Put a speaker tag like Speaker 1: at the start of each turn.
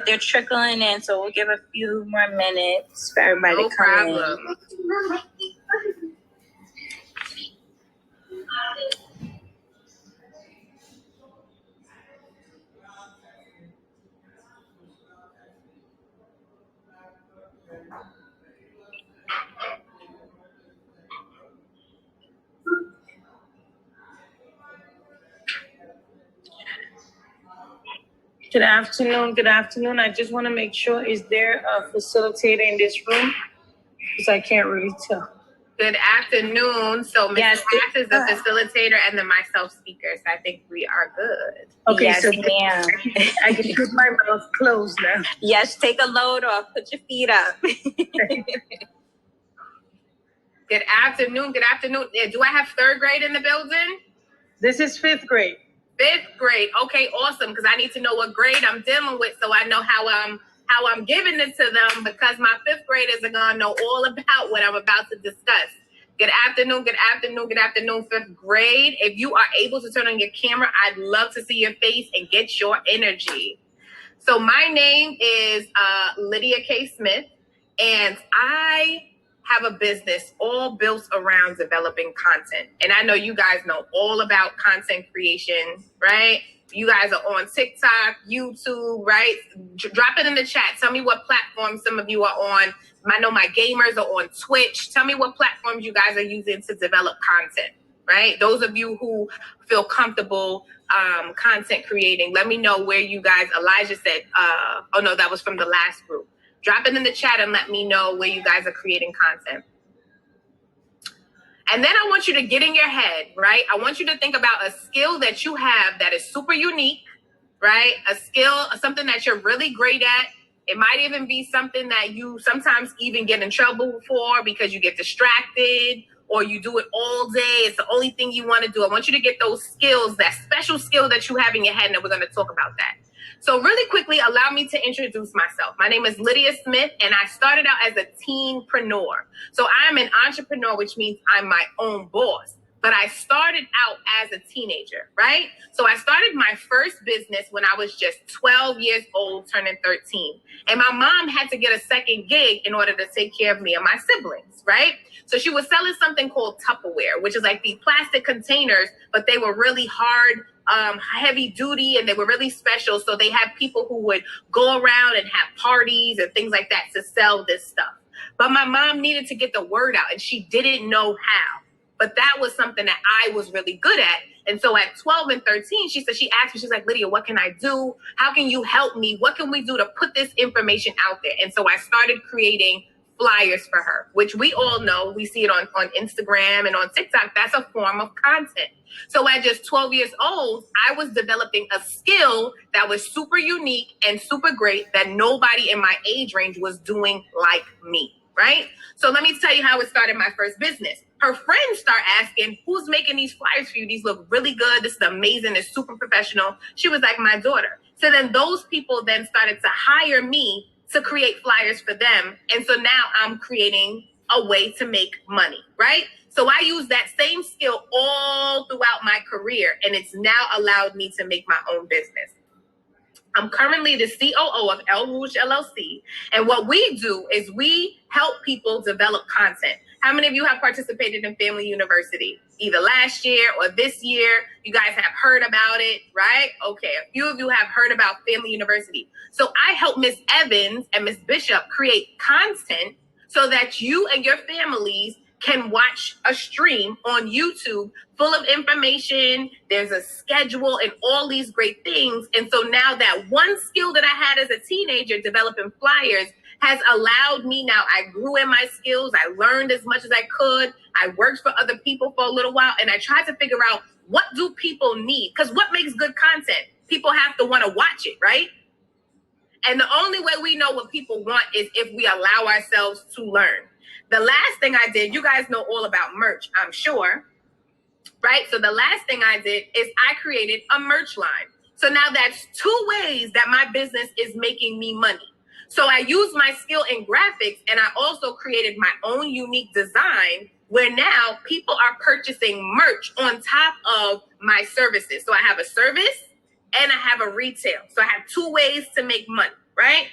Speaker 1: they're trickling in, so we'll give a few more minutes for everybody to come in.
Speaker 2: Good afternoon. Good afternoon. I just want to make sure, is there a facilitator in this room? Because I can't really tell.
Speaker 3: Good afternoon. So Mrs. Yes, is the facilitator and then myself speaker. So I think we are good.
Speaker 2: Okay,
Speaker 1: Yes,
Speaker 2: so
Speaker 1: ma'am.
Speaker 2: I can put my mouth closed now.
Speaker 1: Yes, take a load off. Put your feet up.
Speaker 3: Good afternoon. Good afternoon. Do I have third grade in the building?
Speaker 2: This is fifth grade.
Speaker 3: Fifth grade. Okay, awesome. Because I need to know what grade I'm dealing with so I know how I'm giving it to them, because my fifth graders are going to know all about what I'm about to discuss. Good afternoon, good afternoon, good afternoon, fifth grade. If you are able to turn on your camera, I'd love to see your face and get your energy. So my name is Lydia K. Smith, and I have a business all built around developing content. And I know you guys know all about content creation, right? You guys are on TikTok, YouTube, right? Drop it in the chat. Tell me what platforms some of you are on. I know my gamers are on Twitch. Tell me what platforms you guys are using to develop content, right? Those of you who feel comfortable content creating, let me know where you guys, Elijah said, oh no, that was from the last group. Drop it in the chat and let me know where you guys are creating content. And then I want you to get in your head, right? I want you to think about a skill that you have that is super unique, right? A skill, something that you're really great at. It might even be something that you sometimes even get in trouble for because you get distracted or you do it all day. It's the only thing you want to do. I want you to get those skills, that special skill that you have in your head, and we're going to talk about that. So really quickly, allow me to introduce myself. My name is Lydia Smith, and I started out as a teenpreneur. So I'm an entrepreneur, which means I'm my own boss. But I started out as a teenager, right? So I started my first business when I was just 12 years old, turning 13. And my mom had to get a second gig in order to take care of me and my siblings, right? So she was selling something called Tupperware, which is like the plastic containers, but they were really hard, heavy duty, and they were really special. So they had people who would go around and have parties and things like that to sell this stuff. But my mom needed to get the word out, and she didn't know how. But that was something that I was really good at. And so at 12 and 13, she asked me, she's like, Lydia, what can I do? How can you help me? What can we do to put this information out there? And so I started creating flyers for her, which we all know, we see it on Instagram and on TikTok. That's a form of content. So at just 12 years old, I was developing a skill that was super unique and super great that nobody in my age range was doing like me, right? So let me tell you how it started my first business. Her friends start asking, who's making these flyers for you? These look really good. This is amazing. It's super professional. She was like, my daughter. So then those people then started to hire me to create flyers for them. And so now I'm creating a way to make money, right? So I use that same skill all throughout my career, and it's now allowed me to make my own business. I'm currently the COO of El Rouge LLC. And what we do is we help people develop content. How many of you have participated in Family University? Either last year or this year, you guys have heard about it, right? Okay, a few of you have heard about Family University. So I help Miss Evans and Miss Bishop create content so that you and your families can watch a stream on YouTube full of information. There's a schedule and all these great things. And so now that one skill that I had as a teenager developing flyers has allowed me now, I grew in my skills. I learned as much as I could. I worked for other people for a little while, and I tried to figure out, what do people need? Because what makes good content? People have to want to watch it, right? And the only way we know what people want is if we allow ourselves to learn. The last thing I did, you guys know all about merch, I'm sure, right? So the last thing I did is I created a merch line. So now that's 2 ways that my business is making me money. So I used my skill in graphics, and I also created my own unique design where now people are purchasing merch on top of my services. So I have a service and I have a retail. So I have 2 ways to make money. right?